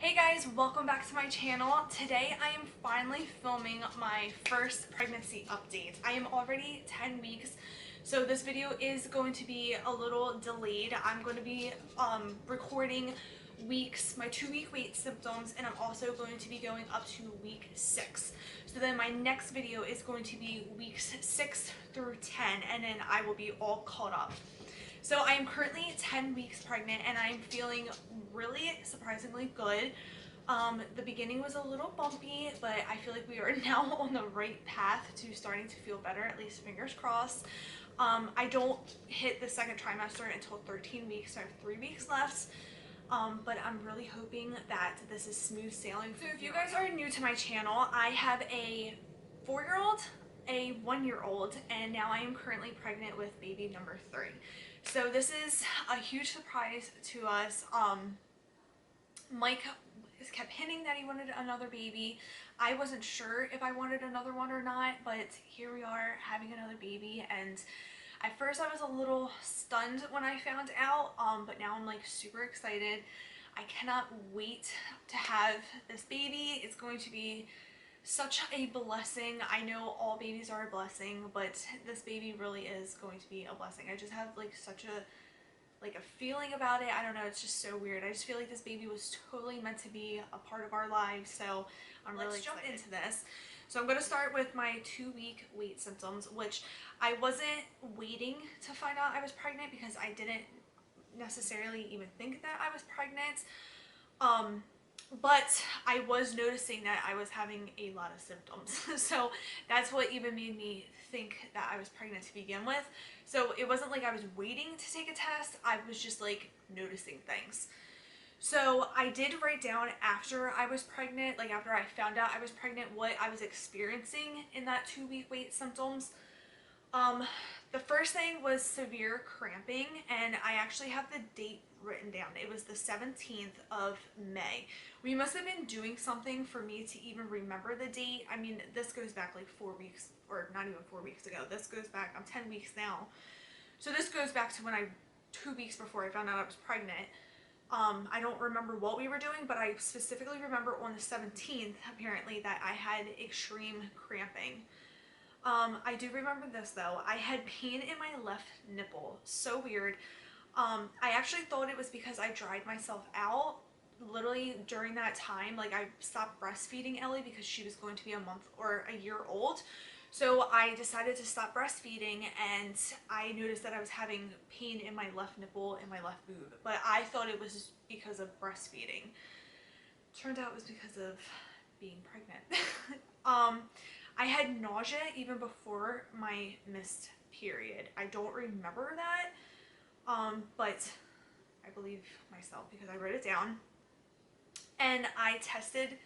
Hey guys, welcome back to my channel. Today I am finally filming my first pregnancy update. I am already 10 weeks, so this video is going to be a little delayed. I'm going to be recording my 2-week wait symptoms, and I'm also going to be going up to week 6. So then my next video is going to be weeks 6 through 10, and then I will be all caught up. So I am currently 10 weeks pregnant and I'm feeling really surprisingly good. The beginning was a little bumpy, but I feel like we are now on the right path to starting to feel better, at least fingers crossed. I don't hit the second trimester until 13 weeks, so I have 3 weeks left. But I'm really hoping that this is smooth sailing. So if you guys are new to my channel, I have a 4-year-old, a 1-year-old, and now I am currently pregnant with baby number 3. So this is a huge surprise to us. Mike kept hinting that he wanted another baby. I wasn't sure if I wanted another one or not, but here we are having another baby, and at first I was a little stunned when I found out, but now I'm like super excited. I cannot wait to have this baby. It's going to be such a blessing. I know all babies are a blessing, but this baby really is going to be a blessing. I just have like such a feeling about it. I don't know, it's just so weird. I just feel like this baby was totally meant to be a part of our lives, so I'm really excited. Let's jump into this. So I'm going to start with my 2-week wait symptoms, which I wasn't waiting to find out I was pregnant because I didn't necessarily even think that I was pregnant. But I was noticing that I was having a lot of symptoms. So that's what even made me think that I was pregnant to begin with. So it wasn't like I was waiting to take a test. I was just like noticing things. So I did write down after I was pregnant, like after I found out I was pregnant, what I was experiencing in that 2-week wait symptoms. The first thing was severe cramping, and I actually have the date written down. It was the 17th of May. We must have been doing something for me to even remember the date. I mean, this goes back like 4 weeks, or not even 4 weeks ago. This goes back, I'm 10 weeks now. So this goes back to when 2 weeks before I found out I was pregnant. I don't remember what we were doing, but I specifically remember on the 17th, apparently, that I had extreme cramping. I do remember this though. I had pain in my left nipple. So weird. I actually thought it was because I dried myself out literally during that time. Like I stopped breastfeeding Ellie because she was going to be a month or a year old. So I decided to stop breastfeeding, and I noticed that I was having pain in my left nipple and my left boob. But I thought it was because of breastfeeding. Turned out it was because of being pregnant. I had nausea even before my missed period. I don't remember that, but I believe myself because I wrote it down. And I tested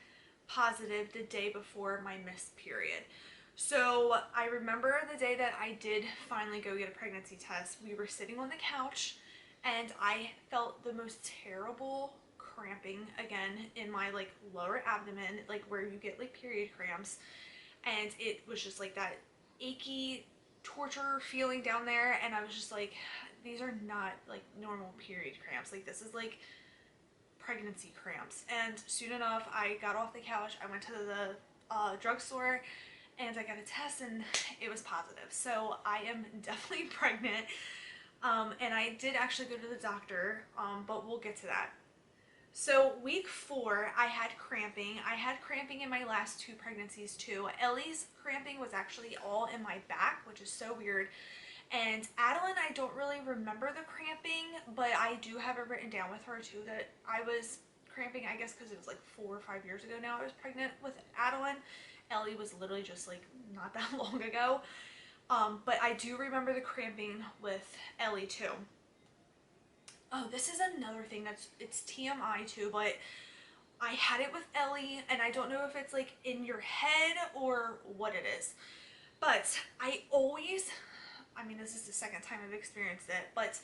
positive the day before my missed period. So I remember the day that I did finally go get a pregnancy test. We were sitting on the couch and I felt the most terrible cramping again in my like lower abdomen, like where you get like period cramps. And it was just like that achy torture feeling down there, and I was just like, these are not like normal period cramps, like this is like pregnancy cramps. And soon enough, I got off the couch, I went to the drugstore, and I got a test and it was positive. So I am definitely pregnant, and I did actually go to the doctor, but we'll get to that. So week 4, I had cramping. I had cramping in my last 2 pregnancies too. Ellie's cramping was actually all in my back, which is so weird. And Adalynne, I don't really remember the cramping, but I do have it written down with her too that I was cramping, I guess because it was like 4 or 5 years ago now I was pregnant with Adalynne. Ellie was literally just like not that long ago. But I do remember the cramping with Ellie too. Oh, this is another thing it's TMI too, but I had it with Ellie, and I don't know if it's like in your head or what it is, but I mean, this is the second time I've experienced it, but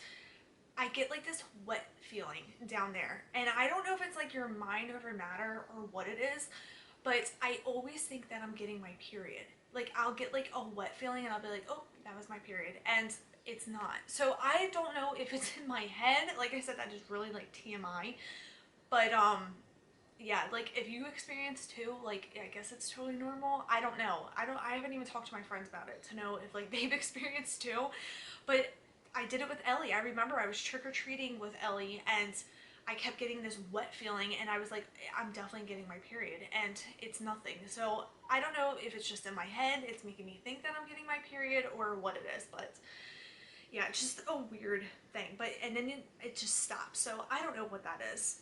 I get like this wet feeling down there, and I don't know if it's like your mind over matter or what it is, but I always think that I'm getting my period. Like I'll get like a wet feeling and I'll be like, oh, that was my period, and it's not. So I don't know if it's in my head. Like I said, that is really like TMI, but yeah, like if you experience too, like I guess it's totally normal. I don't know. I haven't even talked to my friends about it to know if like they've experienced too. But I did it with Ellie. I remember I was trick-or-treating with Ellie and I kept getting this wet feeling and I was like, I'm definitely getting my period and it's nothing. So I don't know if it's just in my head, it's making me think that I'm getting my period or what it is, but yeah, it's just a weird thing. But and then it just stops. So I don't know what that is.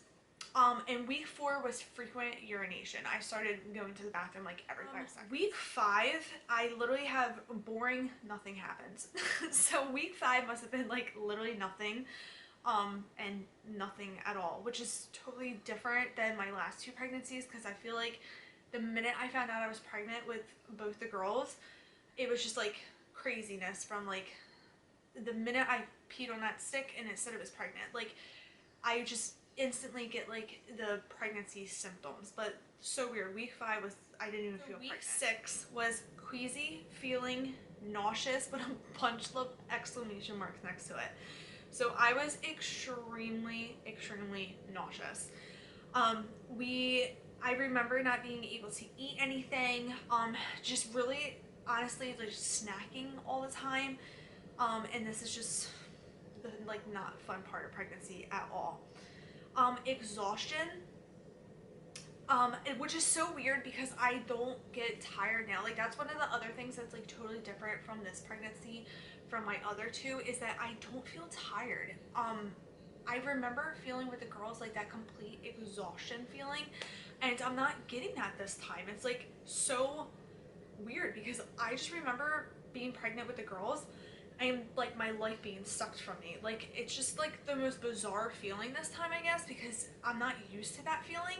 And week 4 was frequent urination. I started going to the bathroom like every 5 seconds. Week 5, I literally have boring, nothing happens. So week 5 must have been like literally nothing, and nothing at all, which is totally different than my last 2 pregnancies because I feel like the minute I found out I was pregnant with both the girls, it was just like craziness from like the minute I peed on that stick and it said it was pregnant. Like I just instantly get like the pregnancy symptoms, but so weird. Week 5 was, I didn't even feel pregnant. Week 6 was queasy, feeling nauseous, but a bunch of exclamation marks next to it. So I was extremely, extremely nauseous. I remember not being able to eat anything, just really, honestly, just snacking all the time. And this is just the like not fun part of pregnancy at all. Exhaustion, which is so weird because I don't get tired now. Like that's one of the other things that's like totally different from this pregnancy from my other 2 is that I don't feel tired. I remember feeling with the girls like that complete exhaustion feeling, and I'm not getting that this time. It's like so weird because I just remember being pregnant with the girls and like my life being sucked from me. Like it's just like the most bizarre feeling this time, I guess, because I'm not used to that feeling.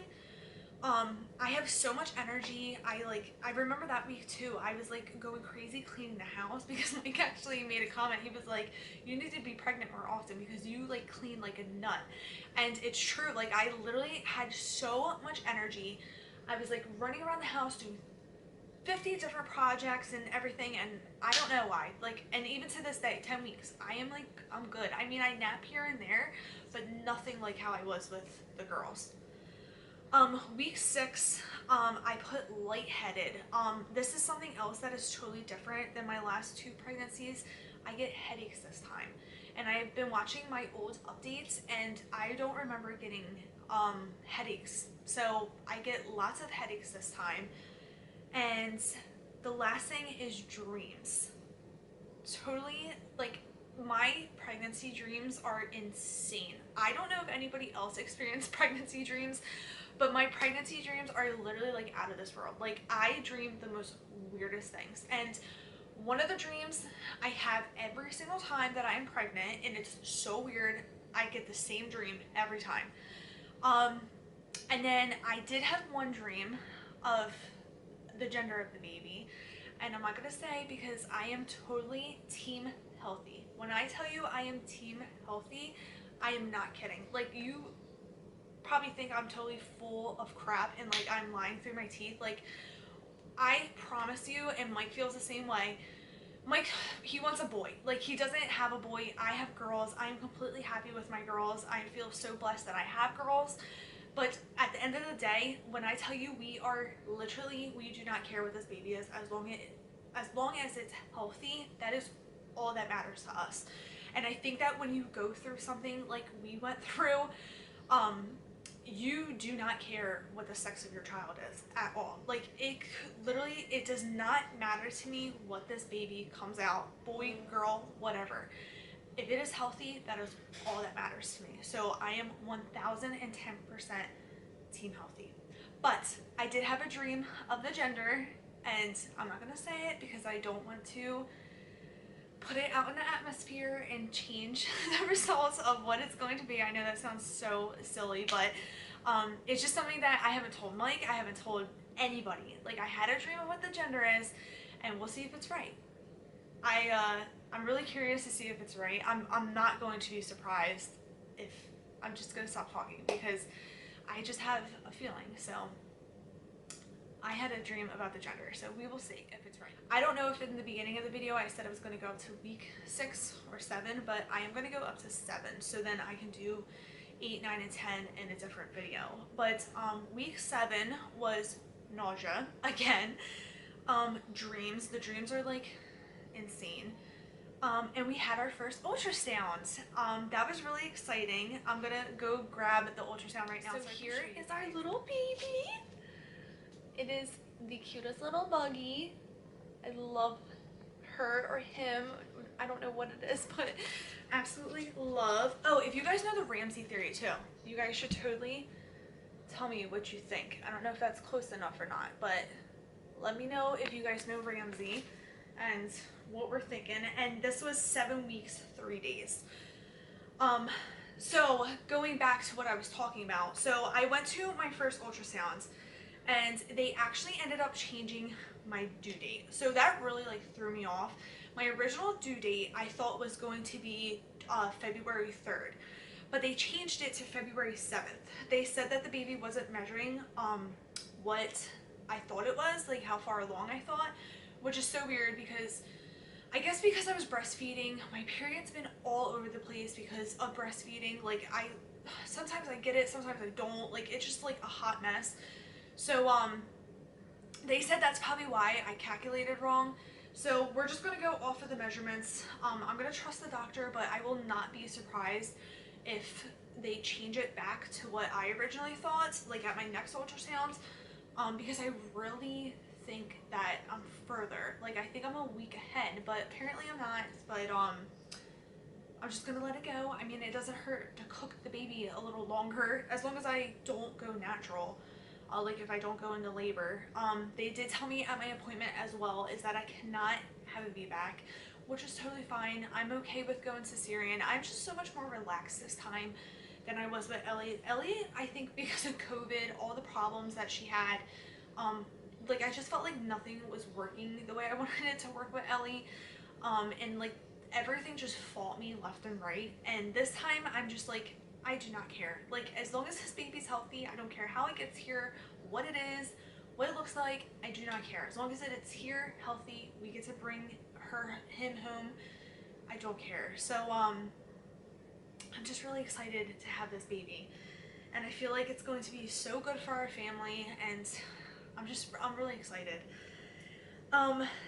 I have so much energy. I remember that week too, I was like going crazy cleaning the house because Mike actually made a comment. He was like, you need to be pregnant more often because you like clean like a nut. And it's true. Like I literally had so much energy. I was like running around the house doing 50 different projects and everything, and I don't know why. Like, and even to this day, 10 weeks, I'm good. I mean, I nap here and there, but nothing like how I was with the girls. Week 6, I put lightheaded. This is something else that is totally different than my last 2 pregnancies. I get headaches this time, and I've been watching my old updates, and I don't remember getting headaches. So I get lots of headaches this time. And the last thing is dreams. Totally, like, my pregnancy dreams are insane. I don't know if anybody else experienced pregnancy dreams, but my pregnancy dreams are literally like out of this world. Like I dream the most weirdest things. And one of the dreams I have every single time that I am pregnant, and it's so weird, I get the same dream every time. And then I did have one dream of the gender of the baby, and I'm not gonna say because I am totally team healthy. When I tell you I am team healthy, I am not kidding. Like you probably think I'm totally full of crap and like I'm lying through my teeth. Like I promise you, and Mike feels the same way. Mike, he wants a boy. Like he doesn't have a boy. I have girls. I am completely happy with my girls. I feel so blessed that I have girls. But at the end of the day, when I tell you we do not care what this baby is as long as it's healthy. That is all that matters to us. And I think that when you go through something like we went through, you do not care what the sex of your child is at all. Like it does not matter to me what this baby comes out, boy, girl, whatever. If it is healthy, that is all that matters to me. So I am 1010% team healthy. But I did have a dream of the gender, and I'm not gonna say it because I don't want to put it out in the atmosphere and change the results of what it's going to be. I know that sounds so silly, but it's just something that I haven't told Mike, I haven't told anybody. Like I had a dream of what the gender is, and we'll see if it's right. I'm really curious to see if it's right. I'm not going to be surprised if I'm just going to stop talking because I just have a feeling. So I had a dream about the gender, so we will see if it's right. I don't know if in the beginning of the video I said I was going to go up to week 6 or 7, but I am going to go up to 7, so then I can do 8, 9, and 10 in a different video. But week 7 was nausea again. Dreams. The dreams are like insane. And we had our first ultrasound. That was really exciting. I'm gonna go grab the ultrasound right now. So here is our little baby. It is the cutest little buggy. I love her or him. I don't know what it is, but absolutely love. Oh, if you guys know the Ramsey theory too, you guys should totally tell me what you think. I don't know if that's close enough or not, but let me know if you guys know Ramsey and what we're thinking. And this was 7 weeks, 3 days. So going back to what I was talking about. So I went to my first ultrasound and they actually ended up changing my due date. So that really like threw me off. My original due date I thought was going to be February 3rd, but they changed it to February 7th. They said that the baby wasn't measuring what I thought it was, like how far along I thought, which is so weird because I guess because I was breastfeeding, my period's been all over the place because of breastfeeding. Like sometimes I get it, sometimes I don't. Like it's just like a hot mess. So they said that's probably why I calculated wrong. So we're just gonna go off of the measurements. I'm gonna trust the doctor, but I will not be surprised if they change it back to what I originally thought, like at my next ultrasound, because I really think that I'm further. Like I think I'm a week ahead, but apparently I'm not. But I'm just gonna let it go. I mean, it doesn't hurt to cook the baby a little longer as long as I don't go natural. Like if I don't go into labor. They did tell me at my appointment as well is that I cannot have a VBAC, which is totally fine. I'm okay with going cesarean. I'm just so much more relaxed this time than I was with Ellie. Ellie, I think because of COVID, all the problems that she had, like I just felt like nothing was working the way I wanted it to work with Ellie, and like everything just fought me left and right. And this time I'm just like, I do not care. Like as long as this baby's healthy, I don't care how it gets here, what it is, what it looks like, I do not care. As long as it's here, healthy, we get to bring him home, I don't care. So I'm just really excited to have this baby. And I feel like it's going to be so good for our family, and I'm really excited.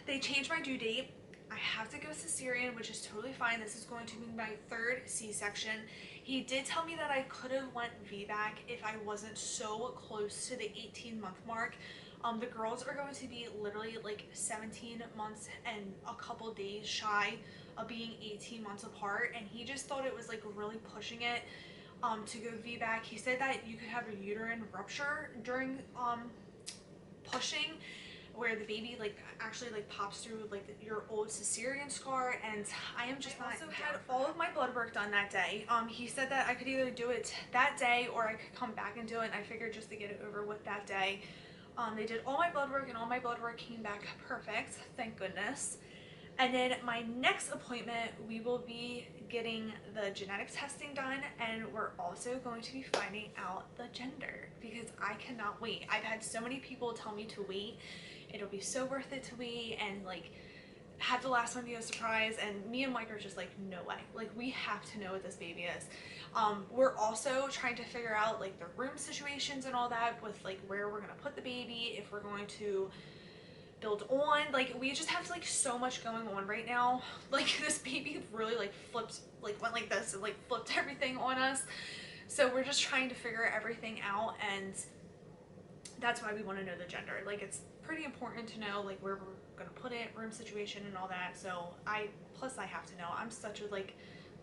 They changed my due date. I have to go cesarean, which is totally fine. This is going to be my 3rd C-section. He did tell me that I could have went VBAC if I wasn't so close to the 18-month mark. The girls are going to be literally like 17 months and a couple days shy of being 18 months apart, and he just thought it was like really pushing it to go VBAC. He said that you could have a uterine rupture during pushing, where the baby like actually like pops through like your old cesarean scar, and I am just not. I also had all of my blood work done that day. He said that I could either do it that day or I could come back and do it, and I figured just to get it over with that day. They did all my blood work, and all my blood work came back perfect, thank goodness. And then my next appointment, we will be getting the genetic testing done, and we're also going to be finding out the gender because I cannot wait. I've had so many people tell me to wait. It'll be so worth it to wait, and like have the last one be a surprise. And me and Mike are just like, no way. Like we have to know what this baby is. We're also trying to figure out like the room situations and all that with like where we're gonna put the baby, if we're going to build on. Like we just have like so much going on right now. Like this baby really like flipped, like went like this and like flipped everything on us. So we're just trying to figure everything out, and that's why we want to know the gender. Like it's pretty important to know like where we're gonna put it, room situation and all that. So plus I have to know. I'm such a like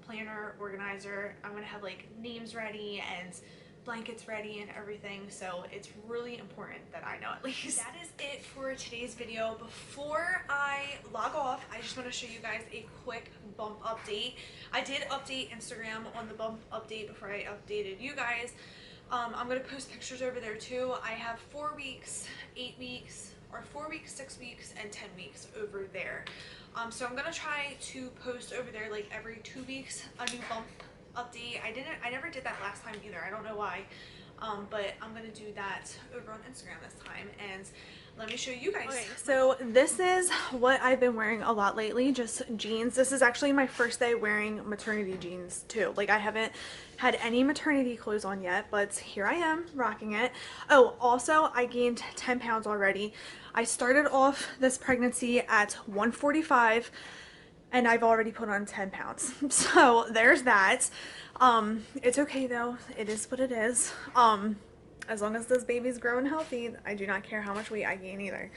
planner, organizer. I'm gonna have like names ready and blankets ready and everything, so it's really important that I know at least. That is it for today's video. Before I log off, I just want to show you guys a quick bump update. I did update Instagram on the bump update before I updated you guys. I'm going to post pictures over there too. I have 4 weeks, 8 weeks, or 4 weeks, 6 weeks, and 10 weeks over there. So I'm going to try to post over there like every 2 weeks a new bump update. I never did that last time either. I don't know why. but I'm gonna do that over on Instagram this time, and let me show you guys. Okay, so this is what I've been wearing a lot lately, just jeans. This is actually my first day wearing maternity jeans too. Like, I haven't had any maternity clothes on yet, but here I am rocking it. Oh, also I gained 10 pounds already. I started off this pregnancy at 145 and I've already put on 10 pounds. So there's that. It's okay though. It is what it is. As long as this baby's growing healthy, I do not care how much weight I gain either.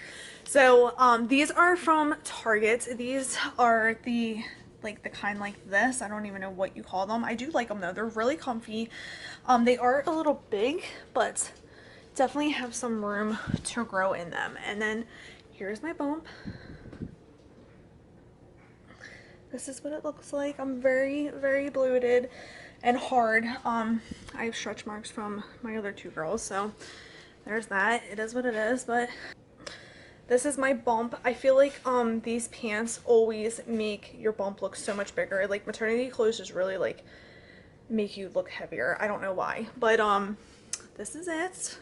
So these are from Target. These are the kind like this. I don't even know what you call them. I do like them though. They're really comfy. They are a little big, but definitely have some room to grow in them. And then here's my bump. This is what it looks like. I'm very, very bloated and hard. I have stretch marks from my other two girls, so there's that. It is what it is, but this is my bump. I feel like these pants always make your bump look so much bigger. Like, maternity clothes just really like make you look heavier. I don't know why, but this is it.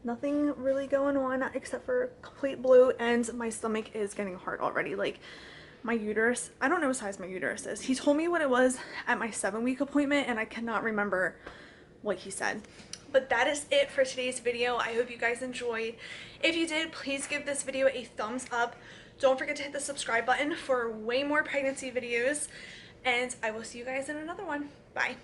Nothing really going on except for complete bloat, and my stomach is getting hard already. Like, my uterus, I don't know what size my uterus is. He told me what it was at my 7-week appointment and I cannot remember what he said. But that is it for today's video. I hope you guys enjoyed. If you did, please give this video a thumbs up. Don't forget to hit the subscribe button for way more pregnancy videos, and I will see you guys in another one. Bye.